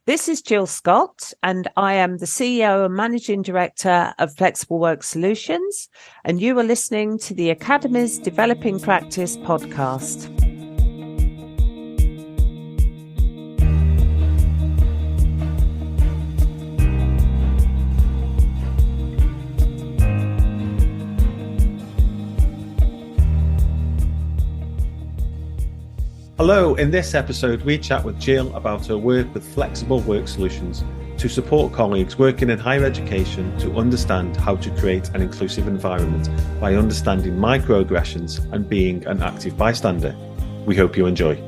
This is Jill Scott, and I am the CEO and Managing Director of Flexible Work Solutions, and you are listening to the Academy's Developing Practice podcast. Hello, in this episode we chat with Jill about her work with Flexible Work Solutions to support colleagues working in higher education to understand how to create an inclusive environment by understanding microaggressions and being an active bystander. We hope you enjoy.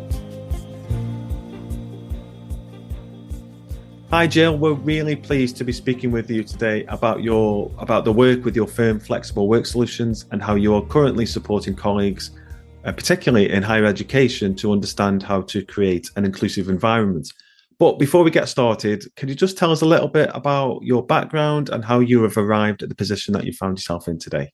Hi Jill, we're really pleased to be speaking with you today about the work with your firm Flexible Work Solutions and how you are currently supporting colleagues particularly in higher education, to understand how to create an inclusive environment. But before we get started, can you just tell us a little bit about your background and how you have arrived at the position that you found yourself in today?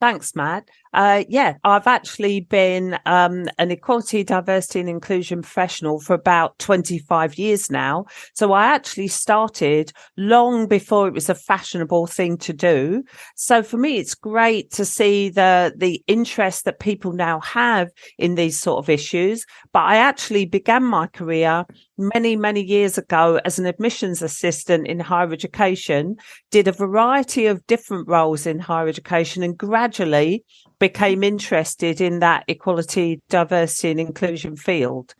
Thanks, Matt. I've actually been an equality, diversity and inclusion professional for about 25 years now. So I actually started long before it was a fashionable thing to do. So for me, it's great to see the interest that people now have in these sort of issues. But I actually began my career many, many years ago as an admissions assistant in higher education, did a variety of different roles in higher education and gradually became interested in that equality, diversity and inclusion field.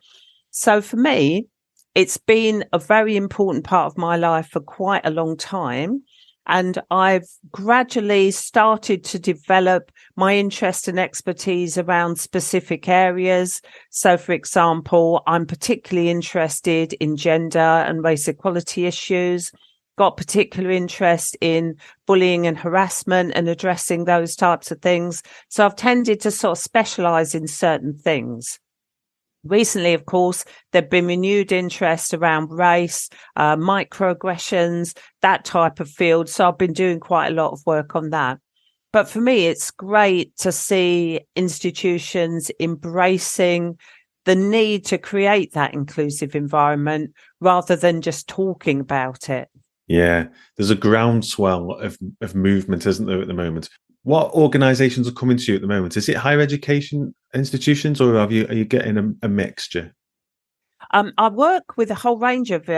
So for me, it's been a very important part of my life for quite a long time. And I've gradually started to develop my interest and expertise around specific areas. So, for example, I'm particularly interested in gender and race equality issues, got particular interest in bullying and harassment and addressing those types of things. So I've tended to sort of specialise in certain things. Recently, of course, there've been renewed interest around race, microaggressions, that type of field. So I've been doing quite a lot of work on that. But for me, it's great to see institutions embracing the need to create that inclusive environment rather than just talking about it. Yeah, there's a groundswell of movement, isn't there, at the moment? What organisations are coming to you at the moment? Is it higher education institutions, or are you getting a mixture? I work with a whole range of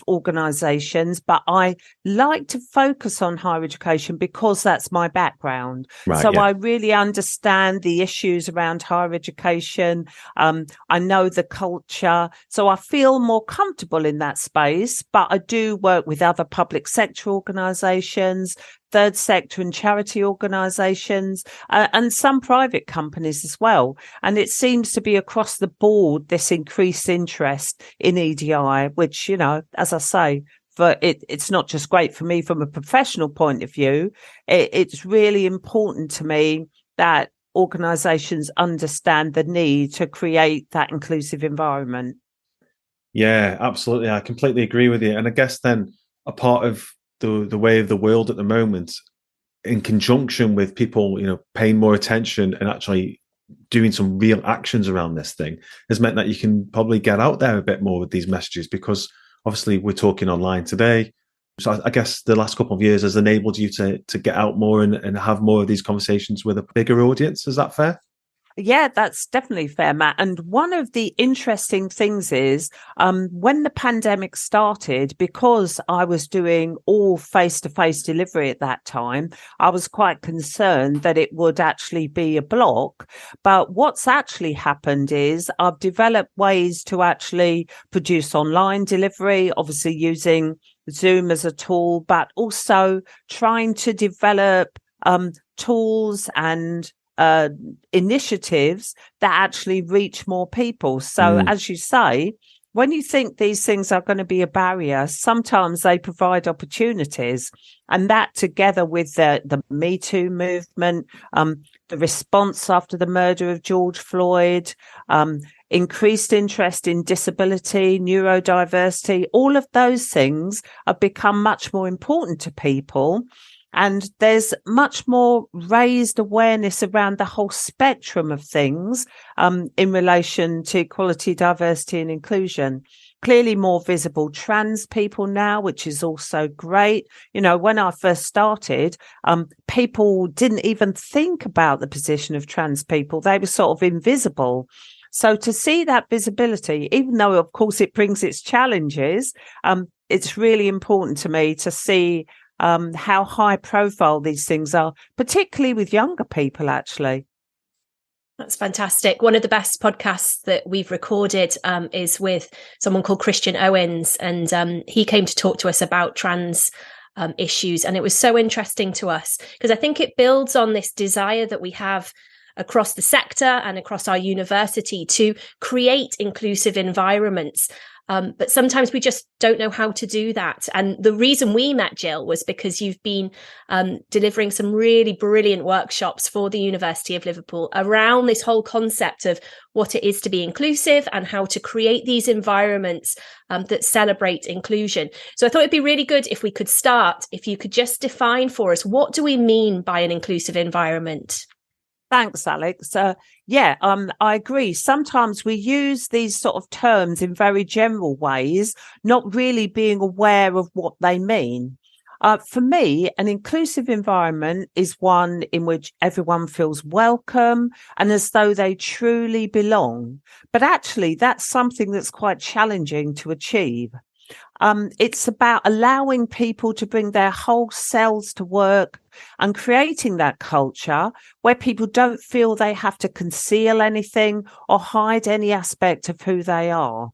organisations, but I like to focus on higher education because that's my background. Right, so yeah. I really understand the issues around higher education. I know the culture, so I feel more comfortable in that space. But I do work with other public sector organisations, third sector and charity organisations, and some private companies as well. And it seems to be across the board, this increased interest in EDI, which, you know, as I say, it's not just great for me from a professional point of view. It's really important to me that organisations understand the need to create that inclusive environment. Yeah, absolutely. I completely agree with you. And I guess then a part of the way of the world at the moment, in conjunction with people, you know, paying more attention and actually doing some real actions around this thing, has meant that you can probably get out there a bit more with these messages, because obviously we're talking online today. So I guess the last couple of years has enabled you to get out more and have more of these conversations with a bigger audience. Is that fair? Yeah, that's definitely fair, Matt. And one of the interesting things is when the pandemic started, because I was doing all face-to-face delivery at that time, I was quite concerned that it would actually be a block. But what's actually happened is I've developed ways to actually produce online delivery, obviously using Zoom as a tool, but also trying to develop tools and initiatives that actually reach more people. So as you say, when you think these things are going to be a barrier, sometimes they provide opportunities. And that, together with the Me Too movement, the response after the murder of George Floyd, increased interest in disability, neurodiversity, all of those things have become much more important to people. And there's much more raised awareness around the whole spectrum of things in relation to equality, diversity and inclusion. Clearly more visible trans people now, which is also great. You know, when I first started, people didn't even think about the position of trans people. They were sort of invisible. So to see that visibility, even though, of course, it brings its challenges, it's really important to me to see how high profile these things are, particularly with younger people, actually. That's fantastic. One of the best podcasts that we've recorded is with someone called Christian Owens, and he came to talk to us about trans issues. And it was so interesting to us because I think it builds on this desire that we have across the sector and across our university to create inclusive environments. But sometimes we just don't know how to do that. And the reason we met Jill was because you've been delivering some really brilliant workshops for the University of Liverpool around this whole concept of what it is to be inclusive and how to create these environments that celebrate inclusion. So I thought it'd be really good if we could start, if you could just define for us, what do we mean by an inclusive environment? Thanks, Alex. I agree. Sometimes we use these sort of terms in very general ways, not really being aware of what they mean. For me, an inclusive environment is one in which everyone feels welcome and as though they truly belong. But actually, that's something that's quite challenging to achieve. It's about allowing people to bring their whole selves to work and creating that culture where people don't feel they have to conceal anything or hide any aspect of who they are.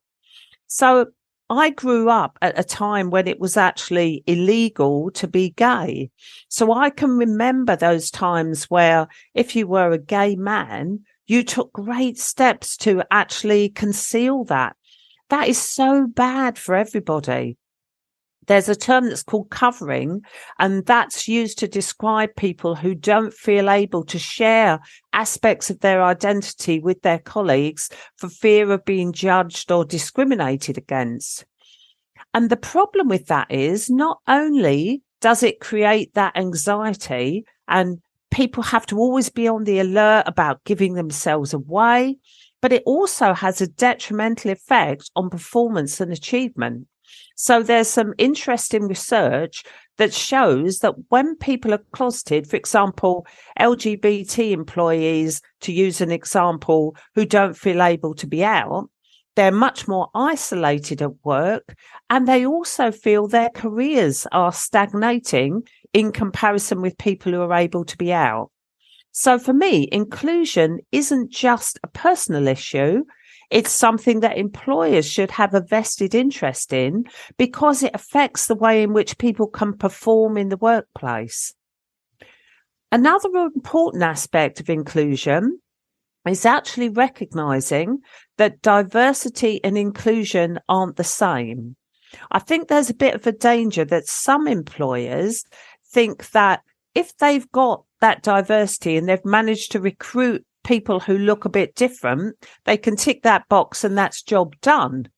So I grew up at a time when it was actually illegal to be gay. So I can remember those times where if you were a gay man, you took great steps to actually conceal that. That is so bad for everybody. There's a term that's called covering, and that's used to describe people who don't feel able to share aspects of their identity with their colleagues for fear of being judged or discriminated against. And the problem with that is not only does it create that anxiety and people have to always be on the alert about giving themselves away, but it also has a detrimental effect on performance and achievement. So there's some interesting research that shows that when people are closeted, for example, LGBT employees, to use an example, who don't feel able to be out, they're much more isolated at work, and they also feel their careers are stagnating in comparison with people who are able to be out. So for me, inclusion isn't just a personal issue. It's something that employers should have a vested interest in because it affects the way in which people can perform in the workplace. Another important aspect of inclusion is actually recognizing that diversity and inclusion aren't the same. I think there's a bit of a danger that some employers think that if they've got that diversity and they've managed to recruit people who look a bit different, they can tick that box and that's job done.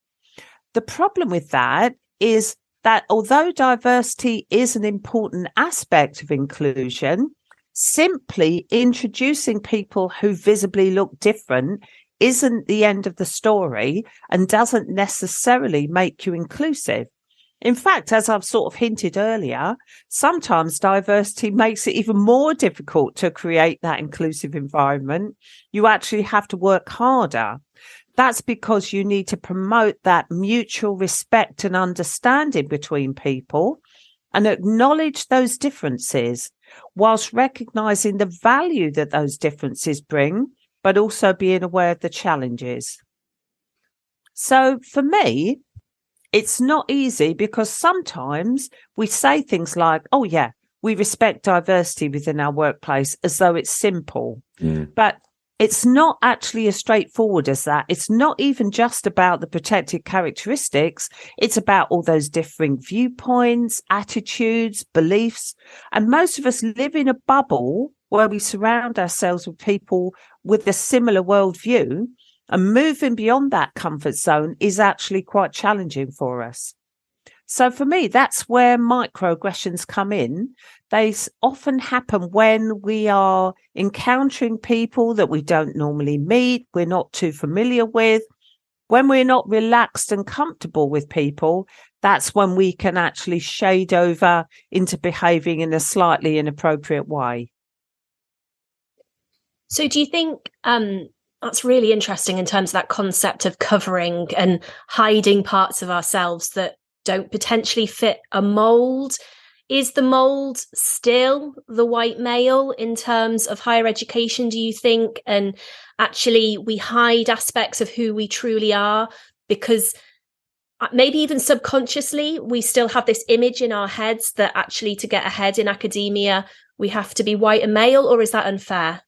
The problem with that is that although diversity is an important aspect of inclusion, simply introducing people who visibly look different isn't the end of the story and doesn't necessarily make you inclusive. In fact, as I've sort of hinted earlier, sometimes diversity makes it even more difficult to create that inclusive environment. You actually have to work harder. That's because you need to promote that mutual respect and understanding between people and acknowledge those differences whilst recognizing the value that those differences bring, but also being aware of the challenges. So for me, it's not easy because sometimes we say things like, oh, yeah, we respect diversity within our workplace as though it's simple. But it's not actually as straightforward as that. It's not even just about the protected characteristics. It's about all those differing viewpoints, attitudes, beliefs. And most of us live in a bubble where we surround ourselves with people with a similar worldview. And moving beyond that comfort zone is actually quite challenging for us. So for me, that's where microaggressions come in. They often happen when we are encountering people that we don't normally meet, we're not too familiar with. When we're not relaxed and comfortable with people, that's when we can actually shade over into behaving in a slightly inappropriate way. So do you think that's really interesting in terms of that concept of covering and hiding parts of ourselves that don't potentially fit a mold? Is the mold still the white male in terms of higher education, do you think? And actually we hide aspects of who we truly are because maybe even subconsciously we still have this image in our heads that actually to get ahead in academia we have to be white and male, or is that unfair?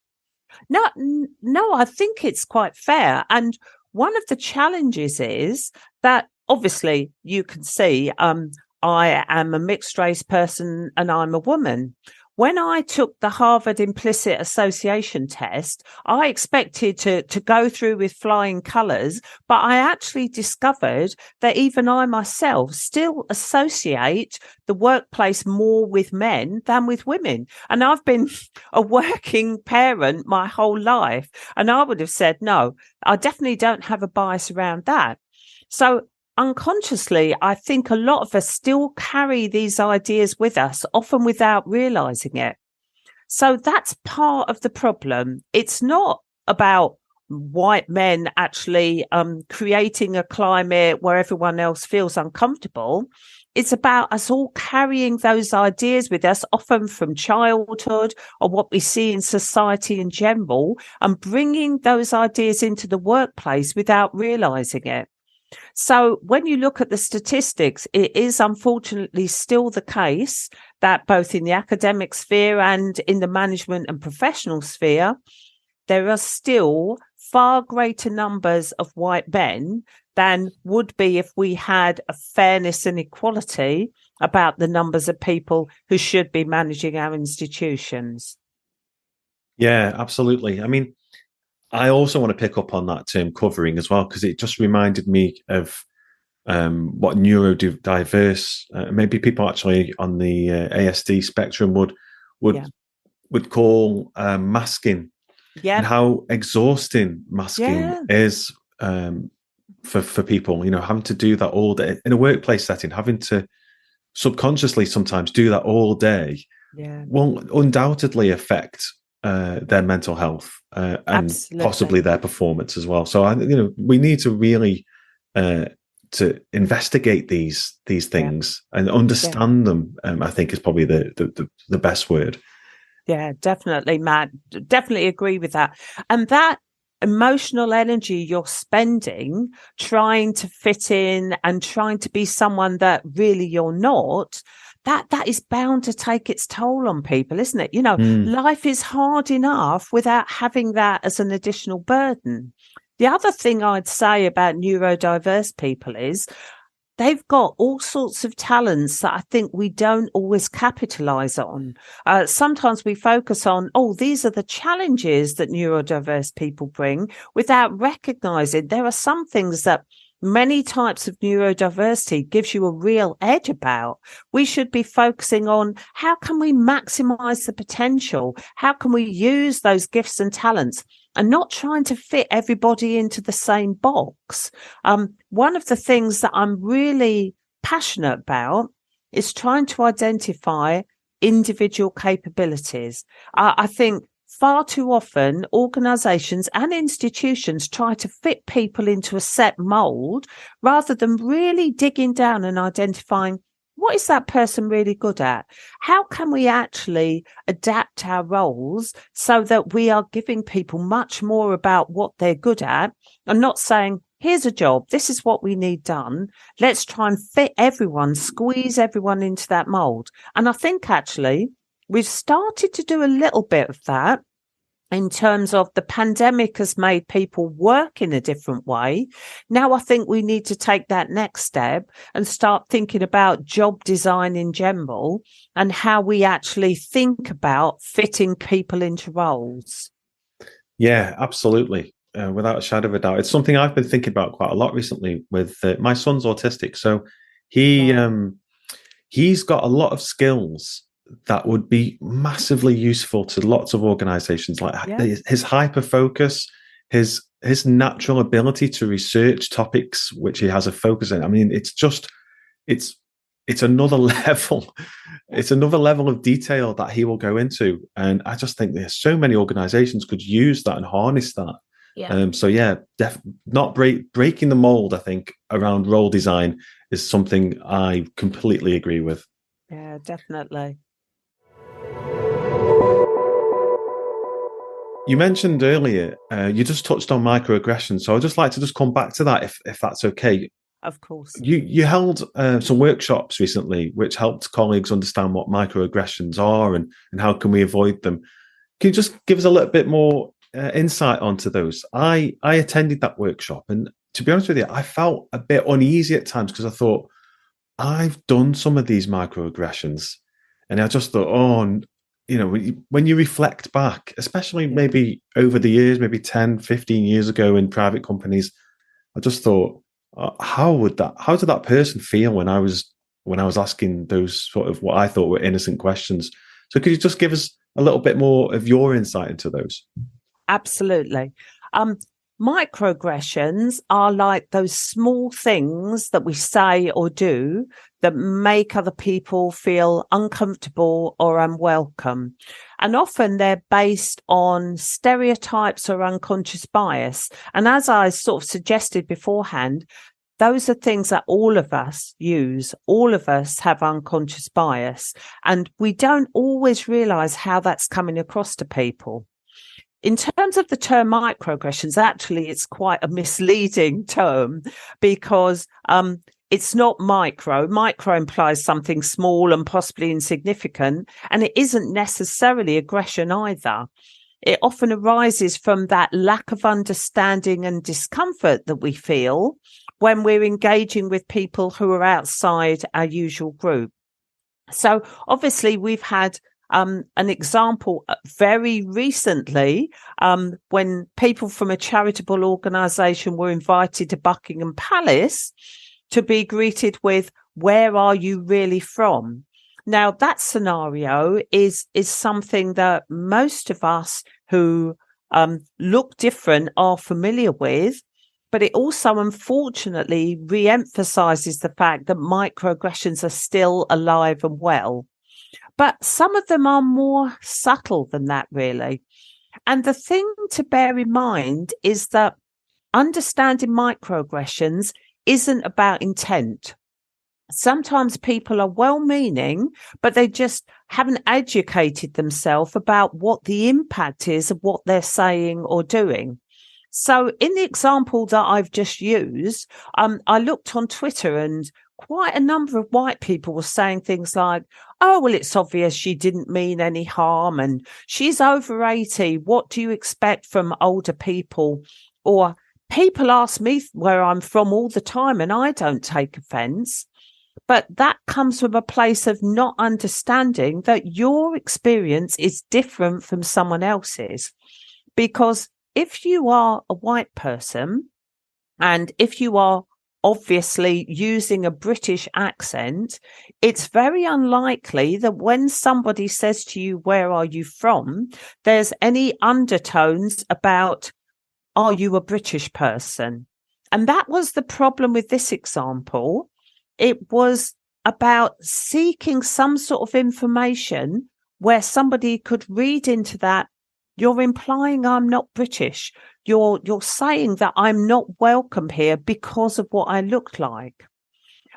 No, I think it's quite fair. And one of the challenges is that obviously you can see I am a mixed race person and I'm a woman. When I took the Harvard Implicit Association test, I expected to go through with flying colours, but I actually discovered that even I myself still associate the workplace more with men than with women. And I've been a working parent my whole life, and I would have said, no, I definitely don't have a bias around that. So unconsciously, I think a lot of us still carry these ideas with us, often without realizing it. So that's part of the problem. It's not about white men actually creating a climate where everyone else feels uncomfortable. It's about us all carrying those ideas with us, often from childhood or what we see in society in general, and bringing those ideas into the workplace without realizing it. So when you look at the statistics, it is unfortunately still the case that both in the academic sphere and in the management and professional sphere, there are still far greater numbers of white men than would be if we had a fairness and equality about the numbers of people who should be managing our institutions. Yeah, absolutely. I mean, I also want to pick up on that term covering as well, because it just reminded me of what neurodiverse, maybe people actually on the ASD spectrum would call masking, and how exhausting masking is for people. You know, having to do that all day in a workplace setting, having to subconsciously sometimes do that all day, will undoubtedly affect their mental health and Absolutely. possibly their performance as well. So, we need to really to investigate these things and understand them. I think is probably the best word. Yeah, definitely, Matt. Definitely agree with that. And that emotional energy you're spending trying to fit in and trying to be someone that really you're not, that is bound to take its toll on people, isn't it? You know, life is hard enough without having that as an additional burden. The other thing I'd say about neurodiverse people is they've got all sorts of talents that I think we don't always capitalize on. Sometimes we focus on, these are the challenges that neurodiverse people bring without recognizing there are some things that many types of neurodiversity gives you a real edge about. We should be focusing on how can we maximize the potential? How can we use those gifts and talents? And not trying to fit everybody into the same box. One of the things that I'm really passionate about is trying to identify individual capabilities. I think far too often organizations and institutions try to fit people into a set mold rather than really digging down and identifying what is that person really good at? How can we actually adapt our roles so that we are giving people much more about what they're good at and not saying, here's a job, this is what we need done. Let's try and fit everyone, squeeze everyone into that mold. And I think actually we've started to do a little bit of that. In terms of the pandemic has made people work in a different way. Now I think we need to take that next step and start thinking about job design in general and how we actually think about fitting people into roles. Yeah, absolutely. Without a shadow of a doubt. It's something I've been thinking about quite a lot recently with my son's autistic. So He's got a lot of skills that would be massively useful to lots of organizations, like his hyper focus, his natural ability to research topics which he has a focus in. I mean, it's another level. It's another level of detail that he will go into. And I just think there's so many organizations could use that and harness that. Yeah. Not breaking the mold, I think, around role design is something I completely agree with. Yeah, definitely. You mentioned earlier, you just touched on microaggressions. So I'd just like to just come back to that, if that's okay. Of course. You held some workshops recently, which helped colleagues understand what microaggressions are and how can we avoid them. Can you just give us a little bit more insight onto those? I attended that workshop, and to be honest with you, I felt a bit uneasy at times because I thought, I've done some of these microaggressions, and I just thought, when you reflect back, especially maybe over the years, maybe 10, 15 years ago in private companies, I just thought, how did that person feel when I was asking those sort of what I thought were innocent questions? So could you just give us a little bit more of your insight into those? Absolutely. Microaggressions are like those small things that we say or do that make other people feel uncomfortable or unwelcome. And often they're based on stereotypes or unconscious bias. And as I sort of suggested beforehand, those are things that all of us use. All of us have unconscious bias, and we don't always realize how that's coming across to people. In terms of the term microaggressions, actually, it's quite a misleading term because it's not micro. Micro implies something small and possibly insignificant, and it isn't necessarily aggression either. It often arises from that lack of understanding and discomfort that we feel when we're engaging with people who are outside our usual group. So obviously we've had an example very recently when people from a charitable organisation were invited to Buckingham Palace to be greeted with, "Where are you really from?" Now, that scenario is something that most of us who look different are familiar with, but it also unfortunately re-emphasises the fact that microaggressions are still alive and well. But some of them are more subtle than that, really. And the thing to bear in mind is that understanding microaggressions isn't about intent. Sometimes people are well-meaning, but they just haven't educated themselves about what the impact is of what they're saying or doing. So in the example that I've just used, I looked on Twitter and quite a number of white people were saying things like, "Oh, well, it's obvious she didn't mean any harm and she's over 80. What do you expect from older people?" Or, "People ask me where I'm from all the time and I don't take offence." But that comes from a place of not understanding that your experience is different from someone else's. Because if you are a white person and if you are obviously using a British accent, it's very unlikely that when somebody says to you, "Where are you from?" there's any undertones about, "Are you a British person?" And that was the problem with this example. It was about seeking some sort of information where somebody could read into that, "You're implying I'm not British. You're saying that I'm not welcome here because of what I look like."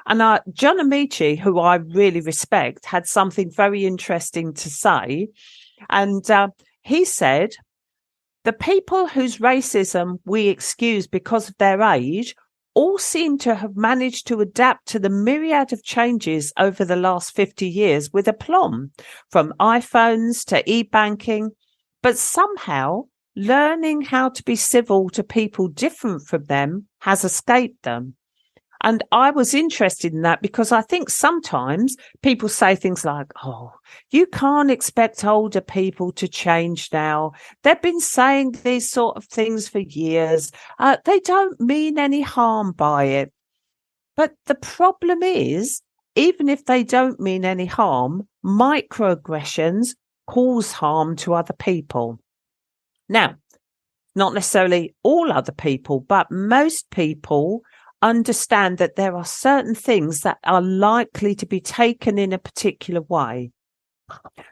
And John Amici, who I really respect, had something very interesting to say. And he said, "The people whose racism we excuse because of their age all seem to have managed to adapt to the myriad of changes over the last 50 years with aplomb, from iPhones to e-banking, but somehow learning how to be civil to people different from them has escaped them." And I was interested in that because I think sometimes people say things like, "Oh, you can't expect older people to change now. They've been saying these sort of things for years. They don't mean any harm by it." But the problem is, even if they don't mean any harm, microaggressions cause harm to other people. Now, not necessarily all other people, but most people understand that there are certain things that are likely to be taken in a particular way.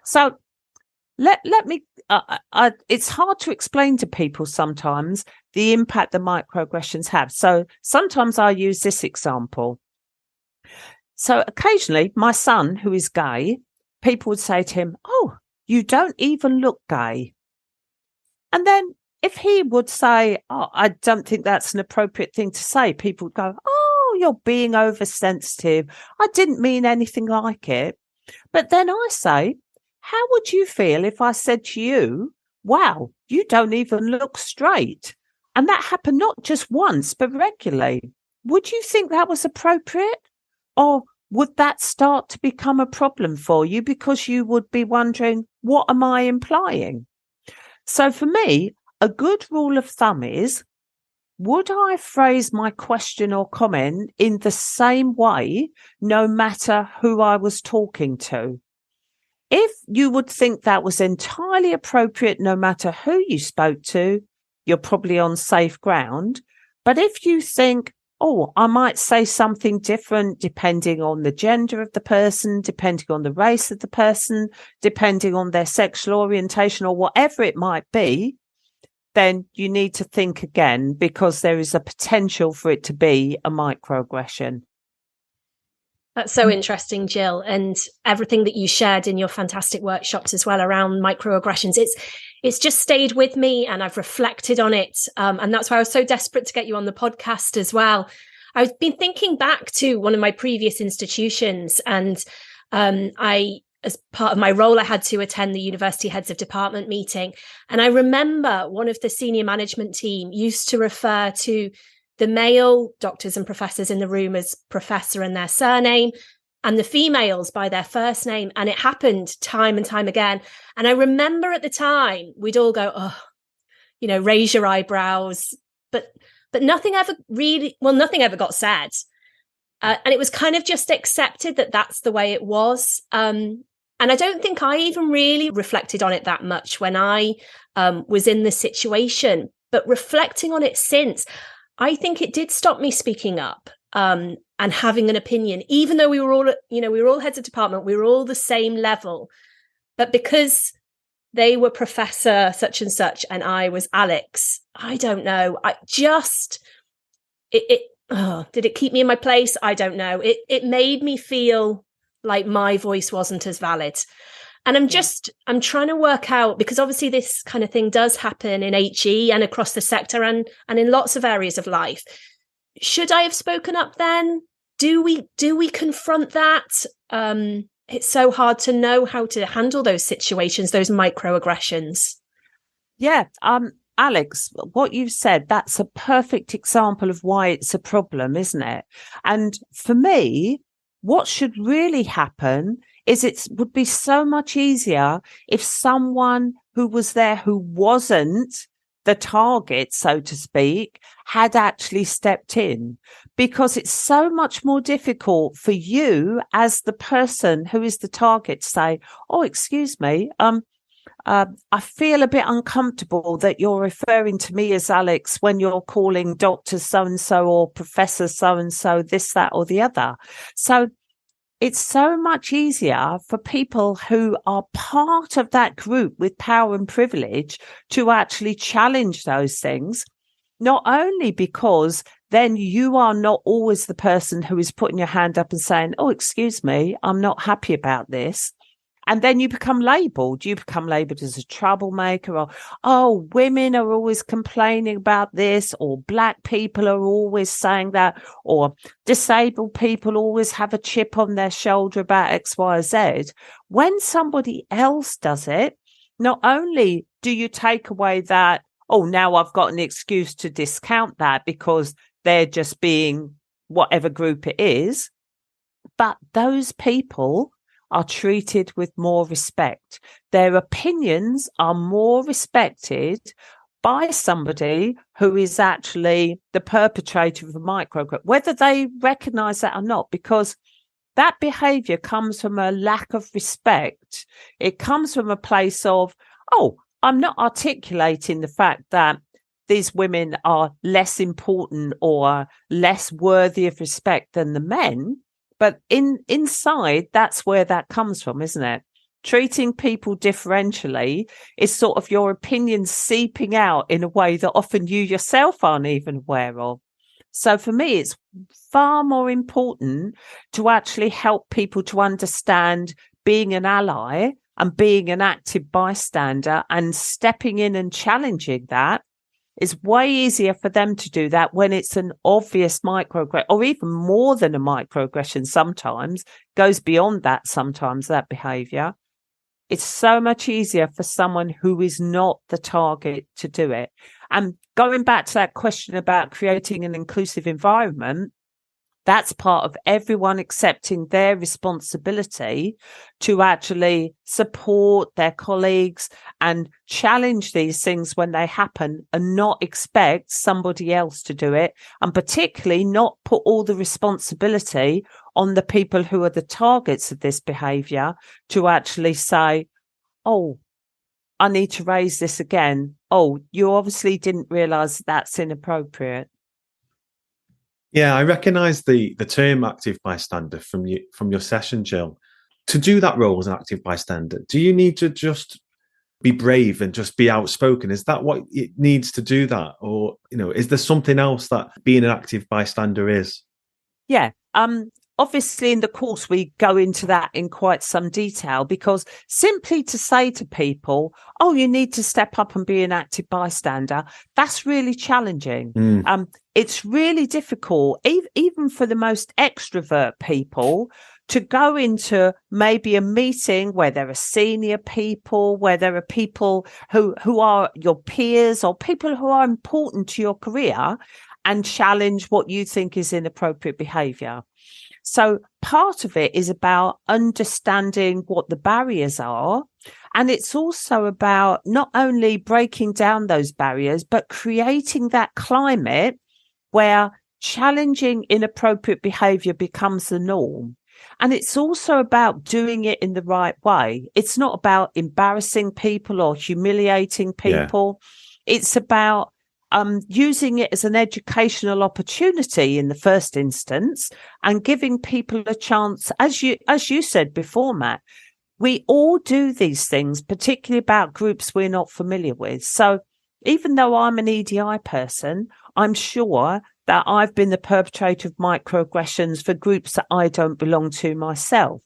So let me, it's hard to explain to people sometimes the impact the microaggressions have. So sometimes I use this example. So occasionally my son, who is gay, people would say to him, "Oh, you don't even look gay." And then if he would say, "Oh, I don't think that's an appropriate thing to say," people would go, "Oh, you're being oversensitive. I didn't mean anything like it." But then I say, how would you feel if I said to you, "Wow, you don't even look straight"? And that happened not just once, but regularly. Would you think that was appropriate? Or would that start to become a problem for you because you would be wondering, what am I implying? So for me, a good rule of thumb is, would I phrase my question or comment in the same way, no matter who I was talking to? If you would think that was entirely appropriate, no matter who you spoke to, you're probably on safe ground. But if you think, "Oh, I might say something different depending on the gender of the person, depending on the race of the person, depending on their sexual orientation," or whatever it might be, then you need to think again, because there is a potential for it to be a microaggression. That's so interesting, Jill, and everything that you shared in your fantastic workshops as well around microaggressions. It's just stayed with me, and I've reflected on it. And that's why I was so desperate to get you on the podcast as well. I've been thinking back to one of my previous institutions, and as part of my role, I had to attend the university heads of department meeting. And I remember one of the senior management team used to refer to the male doctors and professors in the room as professor and their surname, and the females by their first name. And it happened time and time again. And I remember at the time, we'd all go, "Oh, raise your eyebrows." But nothing ever nothing ever got said. And it was kind of just accepted that that's the way it was. And I don't think I even really reflected on it that much when I was in the situation. But reflecting on it since, I think it did stop me speaking up and having an opinion, even though we were all heads of department, we were all the same level. But because they were Professor such and such and I was Alex, I don't know. Did it keep me in my place? I don't know. It made me feel like my voice wasn't as valid. And I'm trying to work out, because obviously this kind of thing does happen in HE and across the sector and in lots of areas of life. Should I have spoken up then? Do we confront that? It's so hard to know how to handle those situations, those microaggressions. Yeah. Alex, what you've said, that's a perfect example of why it's a problem, isn't it? And for me, what should really happen is it would be so much easier if someone who was there who wasn't the target, so to speak, had actually stepped in, because it's so much more difficult for you as the person who is the target to say, "Oh, excuse me, I feel a bit uncomfortable that you're referring to me as Alex when you're calling Dr. So-and-so or Professor so-and-so this, that, or the other." So it's so much easier for people who are part of that group with power and privilege to actually challenge those things, not only because then you are not always the person who is putting your hand up and saying, "Oh, excuse me, I'm not happy about this." And then you become labelled. You become labelled as a troublemaker, or, "Oh, women are always complaining about this," or "Black people are always saying that," or "Disabled people always have a chip on their shoulder about X, Y, Z." When somebody else does it, not only do you take away that, "Oh, now I've got an excuse to discount that because they're just being whatever group it is," but those people are treated with more respect. Their opinions are more respected by somebody who is actually the perpetrator of a microaggression, whether they recognize that or not, because that behavior comes from a lack of respect. It comes from a place of, oh, I'm not articulating the fact that these women are less important or less worthy of respect than the men. But inside, that's where that comes from, isn't it? Treating people differentially is sort of your opinion seeping out in a way that often you yourself aren't even aware of. So for me, it's far more important to actually help people to understand being an ally and being an active bystander and stepping in and challenging that. It's way easier for them to do that when it's an obvious microaggression, or even more than a microaggression sometimes, goes beyond that sometimes, that behaviour. It's so much easier for someone who is not the target to do it. And going back to that question about creating an inclusive environment, that's part of everyone accepting their responsibility to actually support their colleagues and challenge these things when they happen and not expect somebody else to do it. And particularly not put all the responsibility on the people who are the targets of this behaviour to actually say, oh, I need to raise this again. Oh, you obviously didn't realise that's inappropriate. Yeah, I recognise the term active bystander from your session, Jill. To do that role as an active bystander, do you need to just be brave and just be outspoken? Is that what it needs to do that? Or, is there something else that being an active bystander is? Yeah. Obviously, in the course, we go into that in quite some detail, because simply to say to people, oh, you need to step up and be an active bystander, that's really challenging. It's really difficult, even for the most extrovert people, to go into maybe a meeting where there are senior people, where there are people who are your peers or people who are important to your career, and challenge what you think is inappropriate behaviour. So part of it is about understanding what the barriers are. And it's also about not only breaking down those barriers, but creating that climate where challenging inappropriate behaviour becomes the norm. And it's also about doing it in the right way. It's not about embarrassing people or humiliating people. Yeah. It's about using it as an educational opportunity in the first instance, and giving people a chance, as you said before, Matt, we all do these things, particularly about groups we're not familiar with. So even though I'm an EDI person, I'm sure that I've been the perpetrator of microaggressions for groups that I don't belong to myself.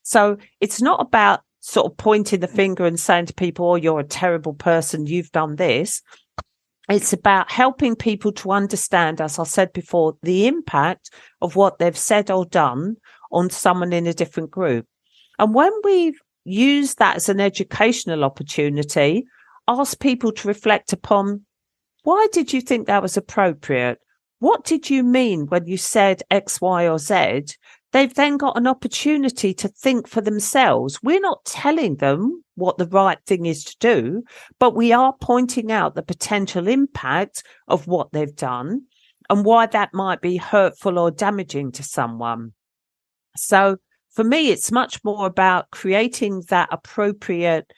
So it's not about sort of pointing the finger and saying to people, oh, you're a terrible person, you've done this. It's about helping people to understand, as I said before, the impact of what they've said or done on someone in a different group. And when we've used that as an educational opportunity, ask people to reflect upon, why did you think that was appropriate? What did you mean when you said X, Y, or Z? They've then got an opportunity to think for themselves. We're not telling them what the right thing is to do, but we are pointing out the potential impact of what they've done and why that might be hurtful or damaging to someone. So for me, it's much more about creating that appropriate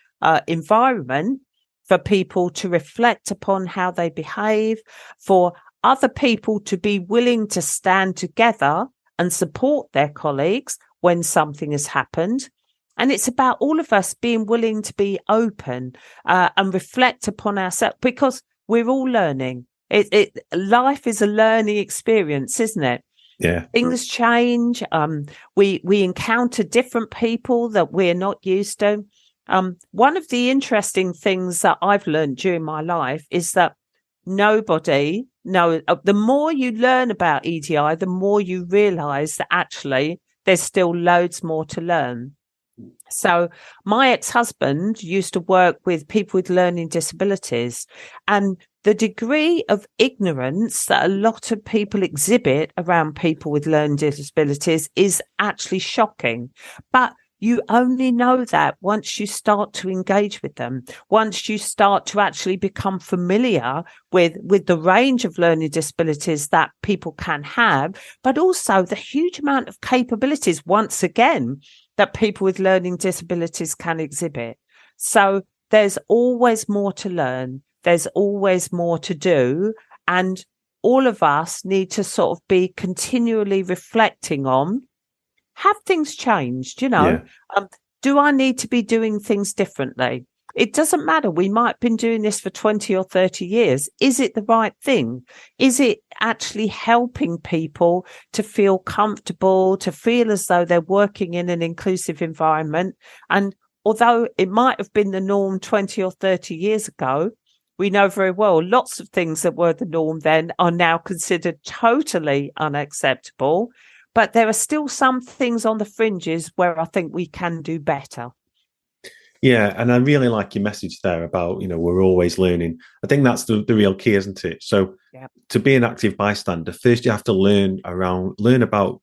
environment for people to reflect upon how they behave, for other people to be willing to stand together and support their colleagues when something has happened. And it's about all of us being willing to be open and reflect upon ourselves, because we're all learning. Life is a learning experience, isn't it? Yeah. Things change. We encounter different people that we're not used to. One of the interesting things that I've learned during my life is that the more you learn about EDI, the more you realise that actually there's still loads more to learn. So my ex-husband used to work with people with learning disabilities, and the degree of ignorance that a lot of people exhibit around people with learning disabilities is actually shocking. But you only know that once you start to engage with them, once you start to actually become familiar with the range of learning disabilities that people can have, but also the huge amount of capabilities, once again, that people with learning disabilities can exhibit. So there's always more to learn. There's always more to do. And all of us need to sort of be continually reflecting on, have things changed? Do I need to be doing things differently? It doesn't matter. We might have been doing this for 20 or 30 years. Is it the right thing? Is it actually helping people to feel comfortable, to feel as though they're working in an inclusive environment? And although it might have been the norm 20 or 30 years ago, we know very well lots of things that were the norm then are now considered totally unacceptable. But there are still some things on the fringes where I think we can do better. Yeah, and I really like your message there about, we're always learning. I think that's the real key, isn't it? So to be an active bystander, first you have to learn about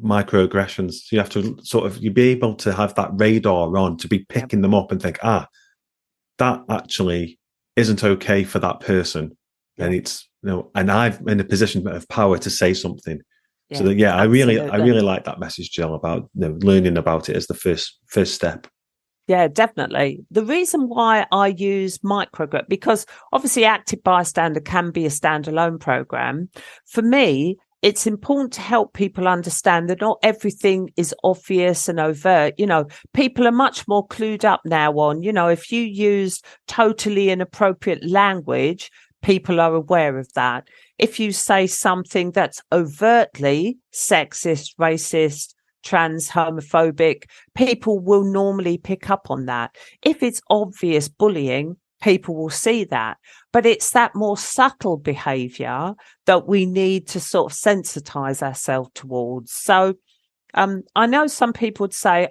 microaggressions. So you have to you be able to have that radar on, to be picking them up and think, that actually isn't okay for that person. And it's, and I'm in a position of power to say something. So that, I really like that message, Jill, about learning about it as the first step. Yeah, definitely. The reason why I use microgroup, because obviously Active Bystander can be a standalone program. For me, it's important to help people understand that not everything is obvious and overt. People are much more clued up now on, if you use totally inappropriate language, people are aware of that. If you say something that's overtly sexist, racist, trans, homophobic, people will normally pick up on that. If it's obvious bullying, people will see that. But it's that more subtle behaviour that we need to sort of sensitise ourselves towards. So I know some people would say,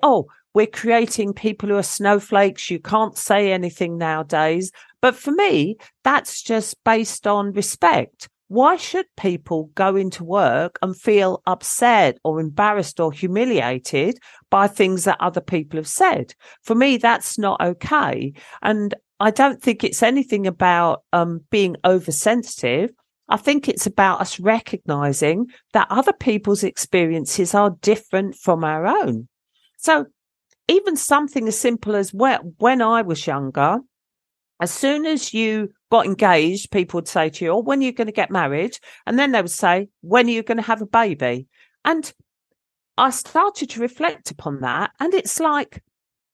we're creating people who are snowflakes. You can't say anything nowadays. But for me, that's just based on respect. Why should people go into work and feel upset or embarrassed or humiliated by things that other people have said? For me, that's not okay. And I don't think it's anything about being oversensitive. I think it's about us recognising that other people's experiences are different from our own. So even something as simple as when I was younger, as soon as you got engaged, people would say to you, when are you going to get married? And then they would say, when are you going to have a baby? And I started to reflect upon that. And it's like,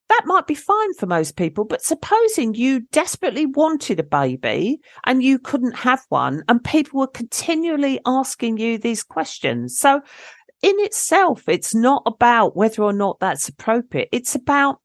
that might be fine for most people. But supposing you desperately wanted a baby and you couldn't have one, and people were continually asking you these questions. So in itself, it's not about whether or not that's appropriate. It's about,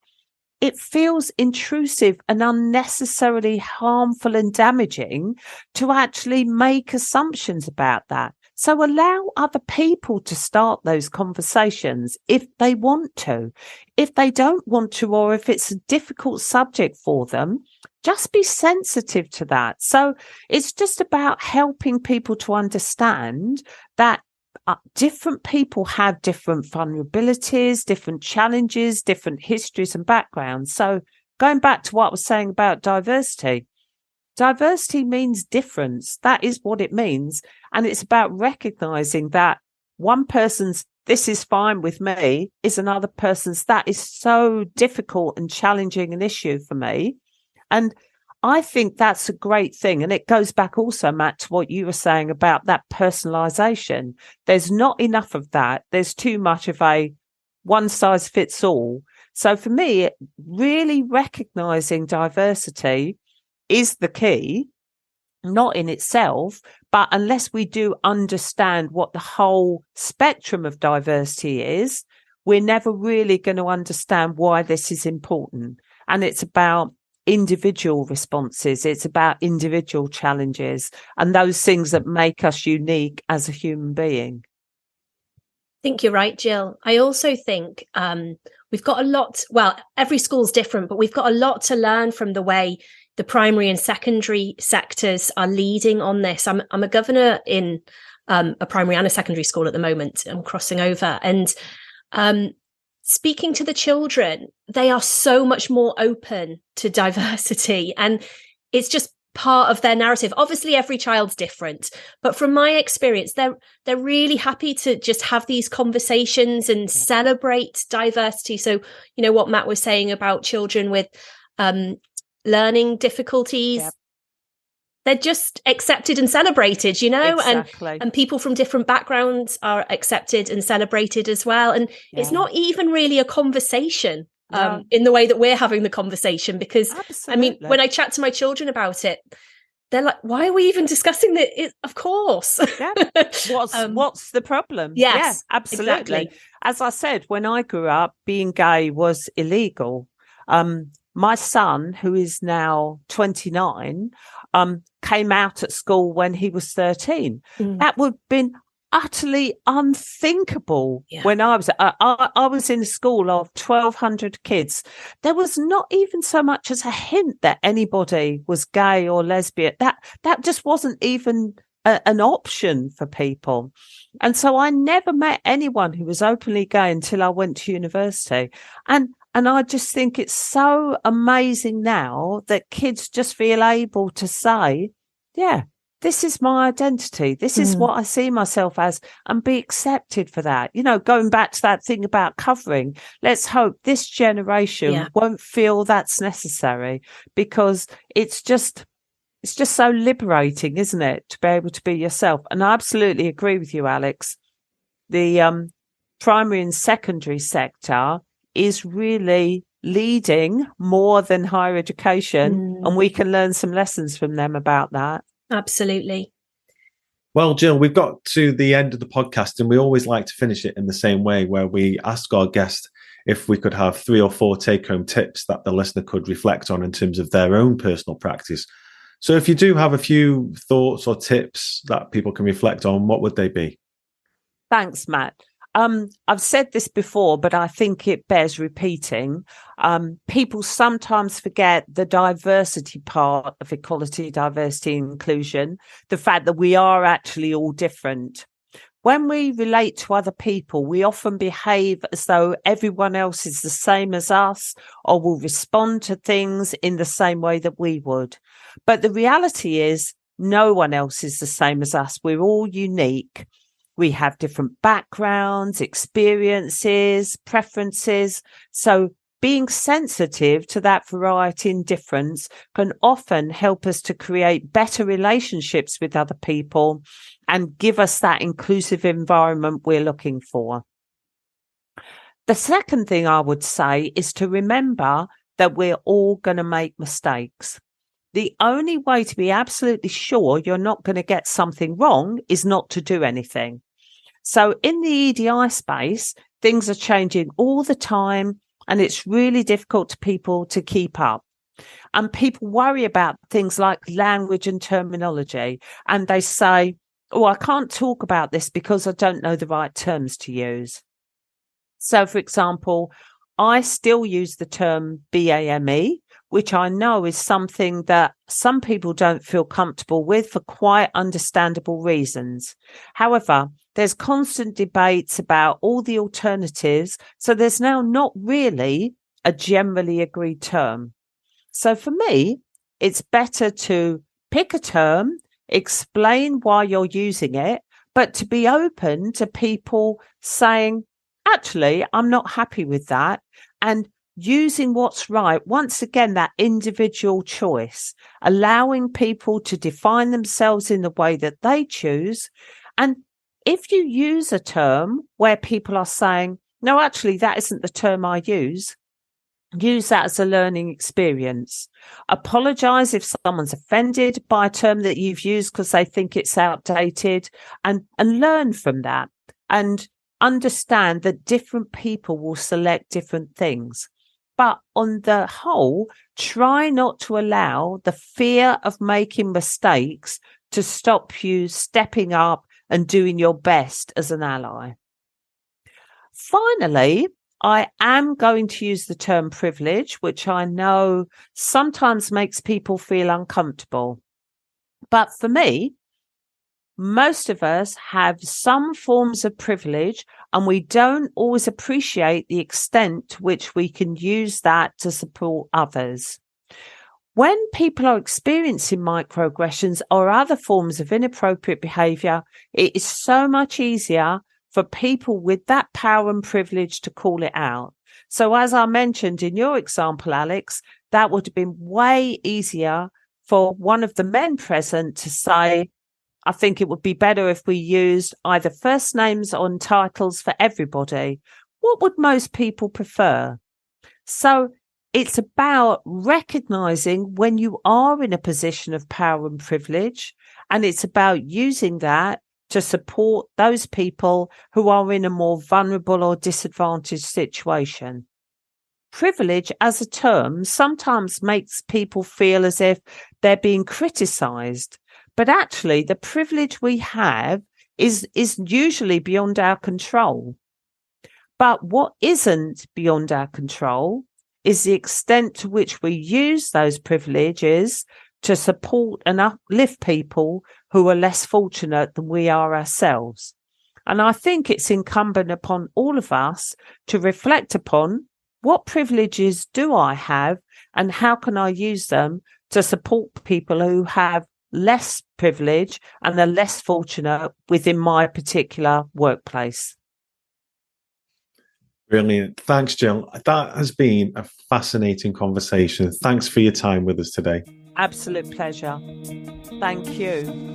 it feels intrusive and unnecessarily harmful and damaging to actually make assumptions about that. So allow other people to start those conversations if they want to. If they don't want to, or if it's a difficult subject for them, just be sensitive to that. So it's just about helping people to understand that different people have different vulnerabilities, different challenges, different histories and backgrounds. So going back to what I was saying about diversity, diversity means difference. That is what it means. And it's about recognizing that one person's "this is fine with me" is another person's "that is so difficult and challenging an issue for me." And I think that's a great thing. And it goes back also, Matt, to what you were saying about that personalization. There's not enough of that. There's too much of a one size fits all. So for me, really recognizing diversity is the key, not in itself, but unless we do understand what the whole spectrum of diversity is, we're never really going to understand why this is important. And it's about individual responses. It's about individual challenges and those things that make us unique as a human being. I think you're right, Jill. I also think we've got a lot, every school's different, but we've got a lot to learn from the way the primary and secondary sectors are leading on this. I'm a governor in a primary and a secondary school at the moment. I'm crossing over. And speaking to the children, they are so much more open to diversity, and it's just part of their narrative. Obviously, every child's different, but from my experience, they're really happy to just have these conversations and celebrate diversity. So, you know, what Matt was saying about children with learning difficulties, they're just accepted and celebrated, you know, and people from different backgrounds are accepted and celebrated as well. And it's not even really a conversation in the way that we're having the conversation, because I mean, when I chat to my children about it, they're like, why are we even discussing it? Of course. What's the problem? Yes, yeah, absolutely. Exactly. As I said, when I grew up, being gay was illegal. My son, who is now 29, came out at school when he was 13. That would have been utterly unthinkable when I was in a school of 1,200 kids. There was not even so much as a hint that anybody was gay or lesbian. That just wasn't even an option for people. And so I never met anyone who was openly gay until I went to university. And I just think it's so amazing now that kids just feel able to say, yeah, this is my identity. This is what I see myself as, and be accepted for that. You know, going back to that thing about covering, let's hope this generation won't feel that's necessary, because it's just so liberating, isn't it, to be able to be yourself? And I absolutely agree with you, Alex. The primary and secondary sector is really leading more than higher education, and we can learn some lessons from them about that. Absolutely. Well, Jill, we've got to the end of the podcast, and we always like to finish it in the same way, where we ask our guest if we could have 3 or 4 take-home tips that the listener could reflect on in terms of their own personal practice. So if you do have a few thoughts or tips that people can reflect on, what would they be? Thanks, Matt. I've said this before, but I think it bears repeating. People sometimes forget the diversity part of equality, diversity, and inclusion, the fact that we are actually all different. When we relate to other people, we often behave as though everyone else is the same as us, or will respond to things in the same way that we would. But the reality is, no one else is the same as us. We're all unique. We have different backgrounds, experiences, preferences. So being sensitive to that variety and difference can often help us to create better relationships with other people and give us that inclusive environment we're looking for. The second thing I would say is to remember that we're all going to make mistakes. The only way to be absolutely sure you're not going to get something wrong is not to do anything. So in the EDI space, things are changing all the time, and it's really difficult to people to keep up. And people worry about things like language and terminology, and they say, oh, I can't talk about this because I don't know the right terms to use. So, for example, I still use the term BAME, which I know is something that some people don't feel comfortable with for quite understandable reasons. However, there's constant debates about all the alternatives, so there's now not really a generally agreed term. So for me, it's better to pick a term, explain why you're using it, but to be open to people saying, actually, I'm not happy with that, and using what's right. Once again, that individual choice, allowing people to define themselves in the way that they choose. And if you use a term where people are saying, no, actually, that isn't the term I use that as a learning experience. Apologize if someone's offended by a term that you've used because they think it's outdated, and learn from that, and understand that different people will select different things. But on the whole, try not to allow the fear of making mistakes to stop you stepping up and doing your best as an ally. Finally, I am going to use the term privilege, which I know sometimes makes people feel uncomfortable. But for me, Most of us have some forms of privilege, and we don't always appreciate the extent to which we can use that to support others. When people are experiencing microaggressions or other forms of inappropriate behaviour, it is so much easier for people with that power and privilege to call it out. So as I mentioned in your example, Alex, that would have been way easier for one of the men present to say, I think it would be better if we used either first names on titles for everybody. What would most people prefer? So it's about recognizing when you are in a position of power and privilege, and it's about using that to support those people who are in a more vulnerable or disadvantaged situation. Privilege as a term sometimes makes people feel as if they're being criticized. But actually, the privilege we have is usually beyond our control. But what isn't beyond our control is the extent to which we use those privileges to support and uplift people who are less fortunate than we are ourselves. And I think it's incumbent upon all of us to reflect upon what privileges do I have and how can I use them to support people who have less privilege and are less fortunate within my particular workplace. Brilliant. Thanks, Jill. That has been a fascinating conversation. Thanks for your time with us today. Absolute pleasure. Thank you.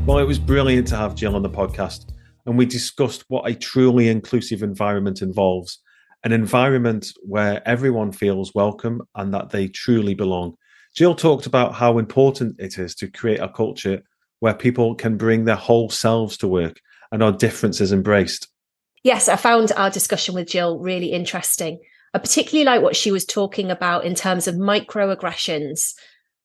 Well, it was brilliant to have Jill on the podcast, and we discussed what a truly inclusive environment involves, an environment where everyone feels welcome and that they truly belong. Jill talked about how important it is to create a culture where people can bring their whole selves to work and our differences embraced. Yes, I found our discussion with Jill really interesting. I particularly like what she was talking about in terms of microaggressions.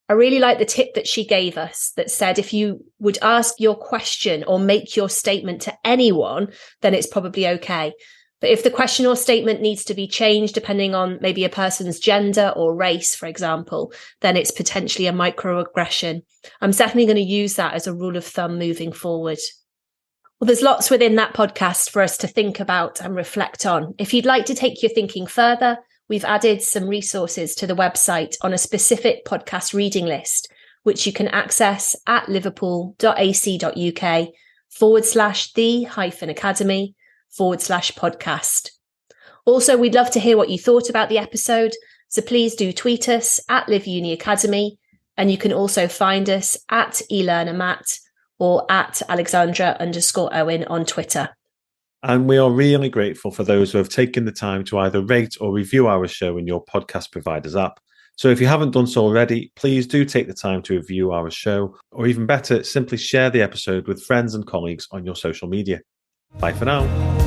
I really like the tip that she gave us that said, if you would ask your question or make your statement to anyone, then it's probably okay. But if the question or statement needs to be changed, depending on maybe a person's gender or race, for example, then it's potentially a microaggression. I'm certainly going to use that as a rule of thumb moving forward. Well, there's lots within that podcast for us to think about and reflect on. If you'd like to take your thinking further, we've added some resources to the website on a specific podcast reading list, which you can access at liverpool.ac.uk/the-academy/podcast. Also, we'd love to hear what you thought about the episode, so please do tweet us at Live Uni Academy, and you can also find us at eLearnerMatt or at Alexandra_Owen on Twitter. And we are really grateful for those who have taken the time to either rate or review our show in your podcast provider's app. So if you haven't done so already, please do take the time to review our show, or even better, simply share the episode with friends and colleagues on your social media. Bye for now.